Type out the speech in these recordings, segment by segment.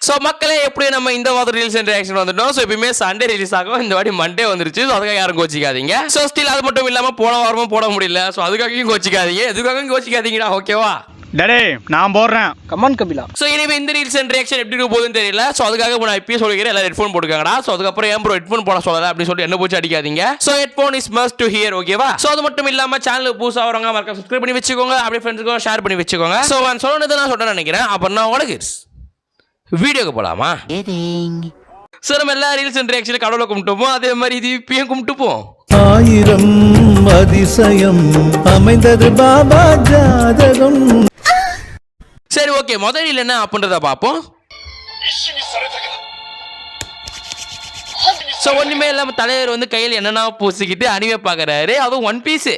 So மக்களே எப்படி நம்ம இந்த மாதிரி ரீல்ஸ் அண்ட் ரியாக்ஷன் வந்துட்டோம். ஸோ எப்பயுமே சண்டே ரிலீஸ் ஆகும், இந்த வாட்டி மண்டே வந்துருச்சு. ஸோ அதுக்காக யாரும் கோச்சிக்காதீங்க. ஸோ ஸ்டில் அது மட்டும் இல்லாமல் போன வாரமும் போட முடியல. ஸோ அதுக்காகவும் கோச்சிக்காதீங்க, எதுக்காகவும் கோச்சிக்காதீங்கடா, ஓகேவா? டேய் நான் போடுறேன் கமான் கபிலா. ஸோ இனிமேல் இந்த ரீல்ஸ் அண்ட் ரியாக்ஷன் எப்படி இருக்க போகுதுன்னு தெரியல. ஸோ அதுக்காக நான் இப்பயே சொல்லிக்கிறேன், எல்லாரும் ஹெட்ஃபோன் போட்டுக்காங்கடா. ஸோ அதுக்கப்புறம் ஏன் ப்ரோ ஹெட்ஃபோன் போட சொல்லல அப்படின்னு சொல்லிட்டு என்ன போச்சு அடிக்காதீங்க. So headphone is must to hear, ஓகேவா? ஸோ அது மட்டும் இல்லாமல் சேனலுக்கு புதுசாக வரவங்க மறக்காம சப்ஸ்கிரைப் பண்ணி வச்சுக்கோங்க, அப்படியே ஃப்ரெண்ட்ஸுக்கும் ஷேர் பண்ணி வச்சுக்கோங்க. ஸோ நான் சொன்னது நான் சொல்ல நினைக்கிறேன். அப்புறம் நான் உனக்கு வீடியோக்கு போகலாமா? ஸோ நம்ம எல்லா ரீல்ஸ் அண்ட் ரியாக்ஷன் கடவுளை கும்பிட்டுப்போம், அதே மாதிரி இது இப்பயும் கும்பிட்டுப்போம். ஆயிரம் அதிசயம் அமைந்தது பாபா ஜாதகம். சரி ஓகே, முதலில் என்ன அப்படின்றத பார்ப்போம். ஸோ ஒன்றுமே இல்லாமல் தலைவர் வந்து கையில் என்னென்ன பூசிக்கிட்டு அனிமே பார்க்குறாரு, அதுவும் ஒன் பீஸு.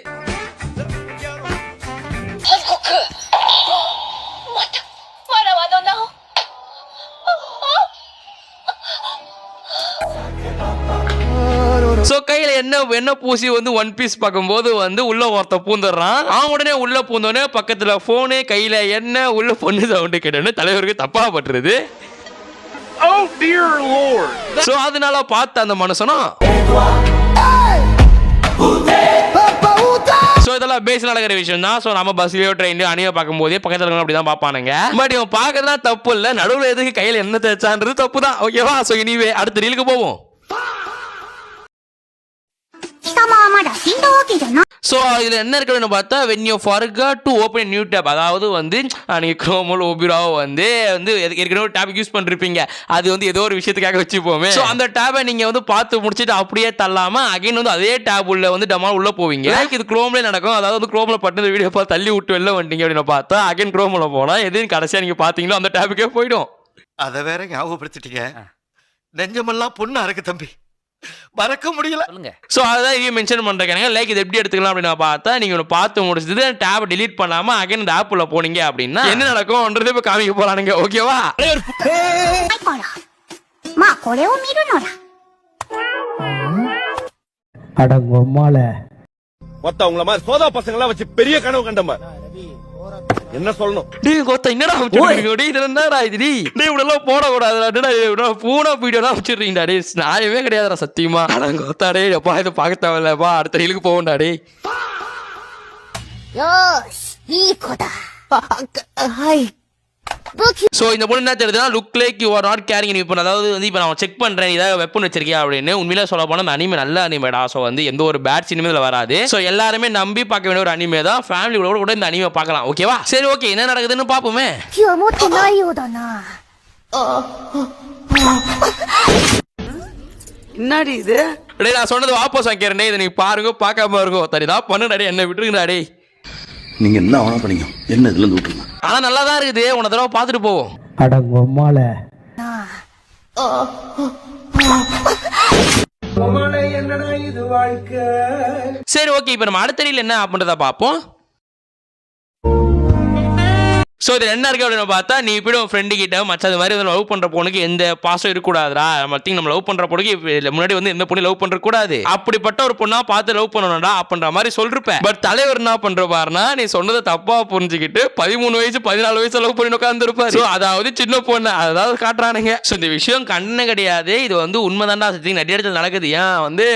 ஸோ கையில் என்ன பூசி வந்து ஒன் பீஸ் பார்க்கும்போது வந்து உள்ள ஒருத்த பூந்துடுறான். அவன் உடனே உள்ள பூந்தோடனே பக்கத்தில் ஃபோனு, கையில் என்ன உள்ள பொண்ணு சவுண்டு கேட்டோன்னு தலைவருக்கு தப்பாக பட்டுருது. ஸோ அதனால பார்த்து அந்த மனுஷனும் ஸோ இதெல்லாம் பேஸ் நடக்கிற விஷயம் தான். ஸோ நம்ம பஸ்லயோ ட்ரெயின்லயோ அணியை பார்க்கும்போதே பக்கத்தில் இருக்கணும் அப்படி தான் பார்ப்பானுங்க. பட் இவன் பார்க்கறதுலாம் தப்பு இல்லை, நடுவில் எதுக்கு கையில் என்ன தேய்ச்சான்றது தப்பு தான், ஓகேவா? ஸோ இனிவே அடுத்த ரீலுக்கு போவோம். ஸோ இதில் என்ன இருக்குன்னு பார்த்தா, when you forgot to open a new tab, அதாவது வந்து நீங்கள் குரோமோ ஓபிராவோ வந்து ஏற்கனவே ஒரு டேப் யூஸ் பண்ணிருப்பீங்க, அது வந்து ஏதோ ஒரு விஷயத்துக்காக வச்சுப்போமே. ஸோ அந்த டேபை நீங்கள் வந்து பார்த்து முடிச்சுட்டு அப்படியே தள்ளாமல் அகைன் வந்து அதே டேப் உள்ள வந்து டமால் உள்ளே போவீங்க. இது குரோம்லேயே நடக்கும். அதாவது வந்து குரோமில் பட்டு இந்த வீடியோ பார்த்து தள்ளி விட்டு வெளில வந்துட்டீங்க அப்படின்னு பார்த்தா அகைன் குரோமில் போனால் எதுன்னு கடைசியாக நீங்கள் பார்த்தீங்களோ அந்த டேபுக்கே போயிடும். அதை வேற ஞாபகப்படுத்திட்டீங்க, நெஞ்சமெல்லாம் பொண்ணா இருக்கு தம்பி, மறக்க முடியல. ஸோ அதான் இதையும் மென்ஷன் பண்ணுறேன். லைக் இது எப்படி எடுத்துக்கலாம் அப்படின்னு பார்த்தா, நீங்கள் ஒன்று பார்த்து முடிச்சது டேப் டிலீட் பண்ணாமல் அகைன் இந்த ஆப்பில் போனீங்க அப்படின்னா என்ன நடக்கும்ன்றது இப்போ காமிக்க போகிறானுங்க, ஓகேவா? அடங்கொம்மால மொத்தவங்கள மாதிரி சோதா பசங்களா வச்சு பெரிய கனவு கண்டமா என்ன சொல்லணும்? டேய் கோத்தா என்னடா வச்சிருக்கீங்க? டேய் இது என்னடா இது? டேய் இப்படிலாம் போட கூடாதுடா. டேய் பூனா வீடியோலாம் வச்சிருக்கீங்கடா. டேய் நியாயமே கிடையாதுடா சத்தியமா. அட கோத்தா டேய் அப்பா இத பார்க்க தேவையில்லப்பா, அடுத்த ரீலுக்கு போவோம்டா. டேய் யோஸ் ஈகோடா ஹாய். ஸோ இந்த பொண்ணு என்ன தெரியுதுன்னா, look like you are not caring இப்போ. அதாவது வந்து இப்போ நான் செக் பண்ணுறேன் ஏதாவது வெப்பன் வச்சிருக்கியா அப்படின்னு. உண்மையிலே சொல்ல போனால் அந்த அனிமே நல்ல அனிமேடா. ஸோ வந்து எந்த ஒரு பேட் சினிமே இதில் வராது. ஸோ எல்லாருமே நம்பி பார்க்க வேண்டிய ஒரு அனிமே தான். ஃபேமிலி கூட இந்த அனிமே பார்க்கலாம், ஓகேவா? சரி ஓகே, என்ன நடக்குதுன்னு பார்ப்போமே. என்னடி இது? டேய் நான் சொன்னது வாபஸ் வாங்கிக்கிறேன், இதை நீ பாருங்க, பார்க்காம இருக்கும். சரிதான் பண்ணுடா, என்ன விட்டுருங்கடா. டேய் நீங்க என்ன வேணா பண்ணீங்க, என்ன இதுல இருந்து விட்டுருங்க. ஆனா நல்லா தான் இருக்குது, உன தடவை பார்த்துட்டு போவோம். அடங்கொம்மால சரி ஓகே, இப்போ நம்ம அடுத்த ரீல் என்ன அப்படின்றத பார்ப்போம். ஸோ இதில் என்ன இருக்கு அப்படின்னு பார்த்தா, நீ இப்படி உன் ஃப்ரெண்டு கிட்ட மச்ச அது மாதிரி லவ் பண்ணுற பொண்ணுக்கு எந்த பாசம் இருக்கக்கூடாதுரா. நம்ம லவ் பண்ணுற பொண்ணுக்கு முன்னாடி வந்து எந்த பொண்ணு லவ் பண்ணுறக்கூடாது, அப்படிப்பட்ட ஒரு பொண்ணா பார்த்து லவ் பண்ணணும்டா அப்படின்ற மாதிரி சொல்லிருப்பேன். பட் தலைவர் என்ன பண்ற பாருன்னா, நீ சொன்னதை தப்பா புரிஞ்சுக்கிட்டு 13 வயசு 14 வயசு லவ் பண்ணி உட்காந்துருப்பாரு. ஸோ அதாவது சின்ன பொண்ணு அதாவது காட்டுறானுங்க. ஸோ இந்த விஷயம் கண்ணு கிடையாது, இது வந்து உண்மைதான்டா. சத்தி நிறைய இடத்துல நடக்குது. ஏன் வந்து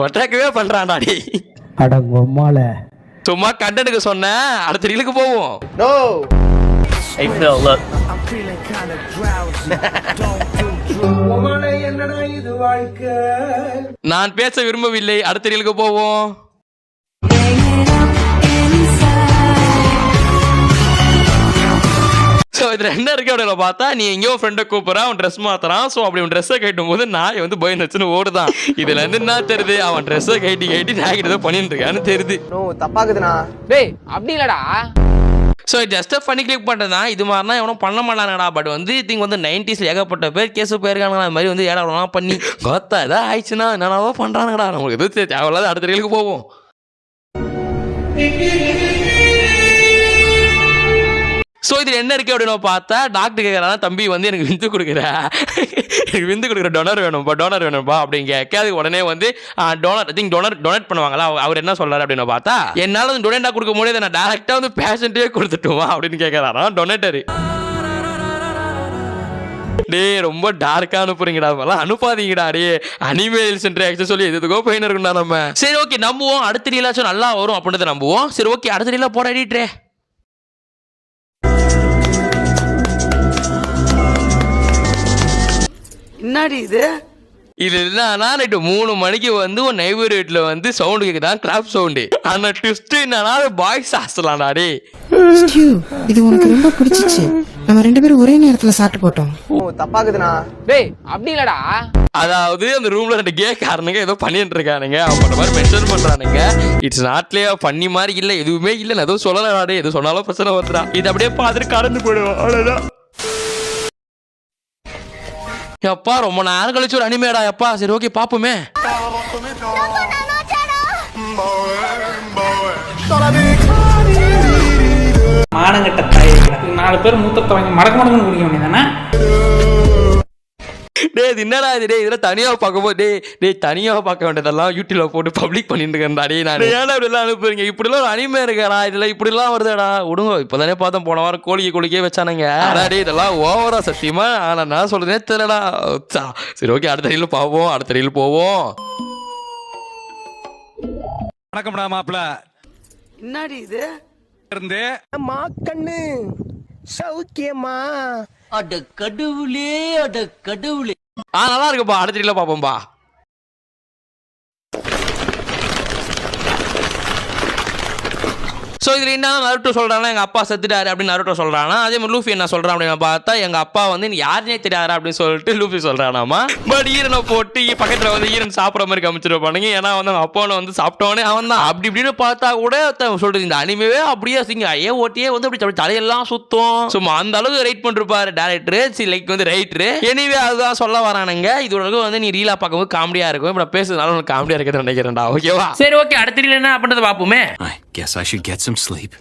ஒட்டாக்கவே பண்றான்டா. டே அடங்கொம்மால சும்மா கண்டனுக்கு சொன்னேன். அடுத்த ரீலுக்கு போவோம். No Hey Phil, look. நான் பேச விரும்பவில்லை. அடுத்த ரீலுக்கு போவோம். ஸோ இதில் என்ன இருக்கு அப்படின்னு பார்த்தா, நீ எங்கேயோ ஃப்ரெண்டை கூப்பிட்றான், அவன் ட்ரெஸ் மாத்துறான். ஸோ அப்படி அவன் ட்ரெஸ்ஸை கட்டும் போது நாய் வந்து பயந்துச்சுன்னு ஓடுதான். இதுல இருந்து என்ன தெரியுது, அவன் ட்ரெஸ்ஸை கட்டி நாய் கிட்ட பண்ணிட்டு இருக்கான்னு தெரியுது. தப்பாக்குதுண்ணா. டேய் அப்படி இல்லடா. ஸோ ஜஸ்ட் பண்ணி கிளிக் பண்ணுறதா, இது மாதிரினா எவனும் பண்ண மாட்டாங்கடா. பட் வந்து திங்க் வந்து 90s ஏகப்பட்ட பேர் கேஸு போயிருக்கானுங்க. அது மாதிரி வந்து ஏடாவெல்லாம் பண்ணி கோத்தா எதாவது ஆயிடுச்சுன்னா என்னென்னவோ பண்ணுறானுங்கடா. நம்மளுக்கு எதுவும் தேவையில்லாத அடுத்த ரீலுக்கு போவோம். ஸோ இதில் என்ன இருக்குது அப்படின்னு பார்த்தா, டாக்டர் கேட்குறானா, தம்பி வந்து எனக்கு விந்து கொடுக்குற டொனர் வேணும்ப்பா, டொனர் வேணும்ப்பா அப்படின்னு கேட்க, அதுக்கு உடனே வந்து டொனேட் பண்ணுவாங்களா, அவர் என்ன சொல்கிறார் அப்படின்னு பார்த்தா, என்னால் வந்து டொனேட்டாக கொடுக்க முடியாது, நான் டேரெக்டாக வந்து பேஷண்ட்டே கொடுத்துட்டுவா அப்படின்னு கேட்குறாராம் டொனேட்டரு. டேய் ரொம்ப டார்க்கா அனுப்புறீங்கடா, அதெல்லாம் அனுப்பாதீங்கடா. டே அனிமேல் ரியாக்ஷன் சொல்லி எதுக்கோ போயின்னு இருக்கும்டா நம்ம. சரி ஓகே நம்புவோம், அடுத்த ரீலாச்சும் நல்லா வரும் அப்படின்றத நம்புவோம். சரி ஓகே அடுத்த ரீலா போட எடிட்டே. என்னடி இது? இது என்னன்னா நைட்டு 3 மணிக்கு வந்து ஒரு நெய்பர் வீட்டில் வந்து சவுண்டு கேட்குதான், கிளாப் சவுண்டு. ஆனால் ட்விஸ்ட் என்னன்னா பாய்ஸ் ஹாஸ்டலாம்டா. டே இது உனக்கு ரொம்ப பிடிச்சிச்சு, நம்ம 2 பேரும் ஒரே நேரத்துல சாப்பிட்டு போட்டோம். தப்பாக்குதுண்ணா. டேய் அப்படி இல்லடா. அதாவது அந்த ரூம்ல 2 கே காரனுங்க ஏதோ பண்ணிட்டு இருக்கானுங்க, அவங்க மாதிரி மென்ஷன் பண்றானுங்க. இட்ஸ் நாட்லயே பண்ணி மாதிரி இல்ல, எதுவுமே இல்ல, நான் எதுவும் சொல்லலாடே, எது சொன்னாலும் பிரச்சனை வந்துடா. இது அப்படியே பார்த்துட்டு கடந்து போயிடுவோம், அவ்வளவுதான். எப்பா ரொம்ப நேரம் கழிச்சு ஒரு அனிமேடா எப்பா. சரி ஓகே பாப்போமே. மானங்கட்ட தாய் 4 பேர் மூத்த தவங்க மடக்கு குடிக்க வேண்டியதானே. டேய் இது என்னடா இது? டே இதெல்லாம் தனியாக பார்க்கும்போது டே தனியாக பார்க்க வேண்டியதெல்லாம் யூடியூப்ல போட்டு பப்ளிக் பண்ணிட்டு இருக்கேன்டா. டே நான் ஏன்னா இப்படிலாம் அனுப்புறீங்க, இப்படிலாம் ஒரு அனிமே இருக்காடா, இதெல்லாம் இப்படிலாம் வருதாடா. விடுங்க, இப்போதானே பார்த்தோம் போன வாரம் கோழிக்கே வச்சானுங்க. டே இதெல்லாம் ஓவரா சத்தியமா நான் சொல்றதே தெரியலடா. சரி ஓகே அடுத்த ரீல் பார்ப்போம், அடுத்த ரீல் போவோம். வணக்கம்டா மாப்பிள்ள. என்னடி இது? இருந்து மாக்கண்ணு சௌக்கியமா? அட கடவுளே, அட கடவுளே. நல்லா இருக்குப்பா, அடுத்த ரீல பார்ப்போம்பா. ஸோ இதில் என்ன நருட்டோ சொல்கிறானா எங்கள் அப்பா செத்துட்டாரு அப்படின்னு நருட்டோ சொல்கிறானா. அதே மாதிரி லூஃபி என்ன சொல்கிறான் அப்படின்னு பார்த்தா எங்கள் அப்பா வந்து யாருனே தெரியாதா அப்படின்னு சொல்லிட்டு லூஃபி சொல்கிறானாமா. பட் ஈரனை போட்டு பக்கத்தில் வந்து ஈரன் சாப்பிட்ற மாதிரி காமிச்சிருப்பானுங்க. ஏன்னா வந்து அவங்க அப்பாவை வந்து சாப்பிட்டவனே அவன் தான். அப்படி இப்படின்னு பார்த்தா கூட சொல்கிறது இந்த அனிமேவே அப்படியே ஓட்டியே வந்து அப்படி தலையெல்லாம் சுத்தம். ஸோ அந்த அளவுக்கு ரைட் பண்ணிருப்பாரு டேரக்டர், லைக் வந்து ரைட்டரு. எனிவே அதுதான் சொல்ல வரானுங்க. இது உனக்கு வந்து நீ ரீலா பார்க்கும்போது காமெடியாக இருக்கும், இப்போ பேசுறதுனால உனக்கு காமெடியாக இருக்குதுன்னு நினைக்கிறேன்டா. ஓகேவா? சரி ஓகே அடுத்த ரீல் என்ன அப்படின்றத பார்ப்போமே. Guess I should get some sleep.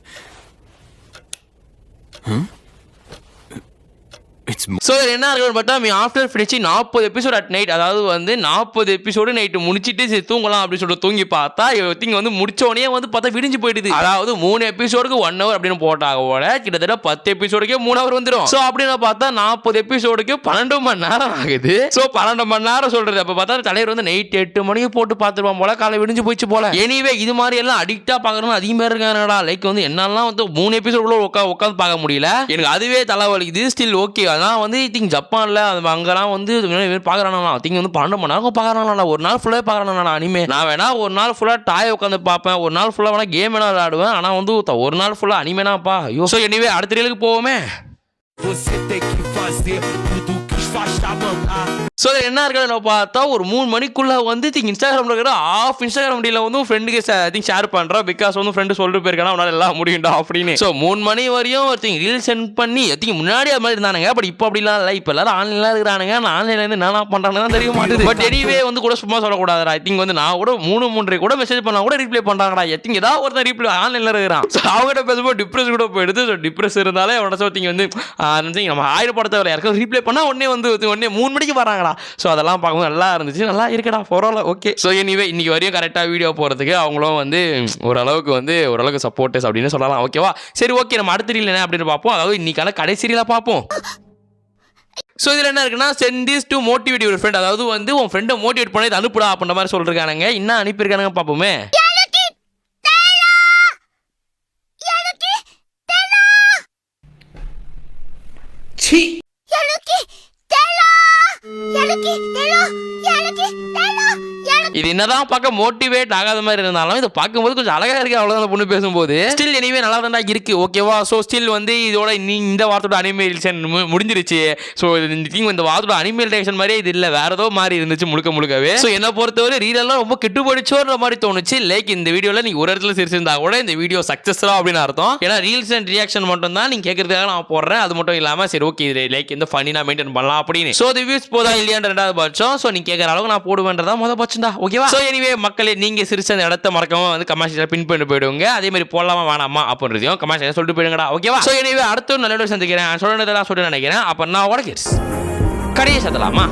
So என்ன இருக்குன்னு பார்த்தா after finishing 40 episode at night, அதாவது வந்து 40 எபிசோடு நைட்டு முடிச்சுட்டு சரி தூங்கலாம் அப்படின்னு சொல்லிட்டு தூங்கி பார்த்தா திங்க வந்து முடிச்சோடனே வந்து பார்த்தா விடிஞ்சு போயிடுது. அதாவது 3 எபிசோடுக்கு 1 hour அப்படின்னு போட்டாக கிட்டத்தட்ட 10 எபிசோடுக்கே 3 hour வந்துடும். ஸோ அப்படின்னு பார்த்தா 40 எபிசோடுக்கு 12 மணி நேரம் ஆகுது. ஸோ 12 மணி நேரம் சொல்றது அப்போ பார்த்தா தலைவர் வந்து நைட் 8 மணிக்கு போட்டு பார்த்துருவான் போல, காலை விடிஞ்சு போயிடுச்சு போல. எனிவே இது மாதிரி எல்லாம் அடிக்டா பார்க்கணும் அதிகமாக இருக்காங்கடா. லைக் வந்து என்னாலாம் வந்து 3 எபிசோடுக்குள்ள உட்காந்து பார்க்க முடியல, எனக்கு அதுவே தலைவலிக்குது. Still okay. அதான் வந்து திங்க் ஜப்பான்ல அங்கெல்லாம் வந்து பார்க்குறாங்களா திங்க வந்து 12 மணி நேரம் பார்க்குறாங்களா, ஒரு நாள் ஃபுல்லாக பார்க்குறாங்களா அனிமே. நான் வேணா ஒரு நாள் ஃபுல்லாக டாய் உட்காந்து பார்ப்பேன், ஒரு நாள் ஃபுல்லாக வேணா கேம் வேணா விளையாடுவேன், ஆனால் வந்து ஒரு நாள் ஃபுல்லாக அனிமேனாப்பா. ஐயோ. ஸோ எனிவே அடுத்த ரீலுக்கு போவோமே. ஸோ என்ன இருக்கிறத பார்த்தா ஒரு 3 மணிக்குள்ள வந்து இன்ஸ்டாகிராமில் இருக்கிற ஆஃப் இன்ஸ்டாகிராம் டீல வந்து ஃப்ரெண்டுக்கு ஷேர் பண்ணுறேன். பிகாஸ் வந்து ஃப்ரெண்டு சொல்லிட்டு போயிருக்கானா அவனால் எல்லாம் முடியும்டா அப்படின்னு. ஸோ 3 மணி வரையும் ரீல் சென்ட் பண்ணி முன்னாடி அது மாதிரி இருந்தானுங்க. பட் இப்போ அப்படிலாம் இல்லை, இப்போ எல்லாரும் ஆன்லைனில் இருக்கிறானுங்க. நான் ஆன்லைன்லேருந்து என்ன பண்ணுறாங்கன்னு தெரிய மாட்டேது. பட் எனிவே வந்து கூட சும்மா சொல்லக்கூடாது. ஐ திங்க் வந்து நான் கூட 3 கூட மெசேஜ் பண்ணா கூட ரிப்ளை பண்ணுறாங்கடா. ஏதாவது ஒருத்தர் ரிப்ளை ஆன்லைனில் இருக்கிறான். ஸோ அவங்ககிட்ட பேசும்போது டிப்ரெஸ் கூட போயிடுது. ஸோ டிப்ரெஸ் இருந்தாலே அவனோட சோத்திங்க வந்து நம்ம ஆயிரப்படுத்த யாருக்கும் ரிப்ளை பண்ணால் உடனே 3 மணிக்கு வராங்கடா. ஸோ அதெல்லாம் பார்க்கும்போது நல்லா இருந்துச்சு, நல்லா இருக்கடா பரவாயில்ல ஓகே. ஸோ எனிவே இன்னைக்கு வரையும் கரெக்டாக வீடியோ போகிறதுக்கு அவங்களும் வந்து ஓரளவுக்கு சப்போர்ட்டர்ஸ் அப்படின்னு சொல்லலாம். ஓகேவா? சரி ஓகே நம்ம அடுத்த ரீல் என்ன அப்படின்னு பார்ப்போம். அதாவது இன்னைக்கான கடைசி ரீலாக பார்ப்போம். ஸோ இதில் என்ன இருக்குன்னா send this to motivate your friend, அதாவது வந்து உன் ஃப்ரெண்டை மோட்டிவேட் பண்ணி அனுப்புடா அப்படின்ற மாதிரி சொல்லிருக்கானுங்க. என்ன அனுப்பியிருக்கானுங்க பார்ப்போமே. இது என்னதான் பார்க்க மோட்டிவேட் ஆகாத மாதிரி இருந்தாலும் இது பார்க்கும்போது கொஞ்சம் அழகா இருக்கு, அவ்வளவுதான் பொண்ணு பேசும்போது. ஸ்டில் எனிவே நல்லா தான் இருக்கு. ஓகேவா? ஸோ ஸ்டில் வந்து இதோட இந்த வாரத்தோட அனிமேஷன் முடிஞ்சிருச்சு. ஸோ இந்த வாரத்தோட அனிமேஷன் மாதிரியே இது இல்லை, வேற ஏதோ மாதிரி இருந்துச்சு முழுக்கவே. ஸோ என்ன பொறுத்தவரை ரீலெல்லாம் ரொம்ப கெட்டு போயிடுச்சோன்ற மாதிரி தோணுச்சு. லைக் இந்த வீடியோவில் நீங்க ஒரு இடத்துல சிரிச்சிருந்தா கூட இந்த வீடியோ சக்சஸ்ஃபுல்லா அப்படின்னு அர்த்தம். ஏன்னா ரீல்ஸ் அண்ட் ரியாக்ஷன் மட்டும் தான் நீங்க கேட்கறதுக்காக நான் போடுறேன். அது மட்டும் இல்லாம சரி ஓகே இது லைக் இந்த ஃபன்னி நான் மெயின்டைன் பண்ணலாம் அப்படின்னு. ஸோ இது வியூஸ் போதா இல்லையான்ற 2வது பட்சம். ஸோ நீங்க கேட்கற அளவுக்கு நான் போடுவேன்றதா முதல் பட்சம் தான். ஓகேவா? ஸோ எனிவே மக்களே நீங்க சிரிச்ச அந்த இடத்த மறக்காம வந்து கமெண்ட் செக்ஷன்ல பின் பண்ணி போயிடுங்க. அதே மாதிரி போடலாமா வேணாமா அப்படின்றதையும் கமெண்ட் செக்ஷன்ல சொல்லிட்டு போயிடுங்கடா. ஓகேவா? ஸோ எனிவே அடுத்த ஒரு நல்ல வீடியோ சந்திக்கிறேன். சொல்றதெல்லாம் சொல்ல நினைக்கிறேன். அப்ப நான் கடையை சத்தலாமா?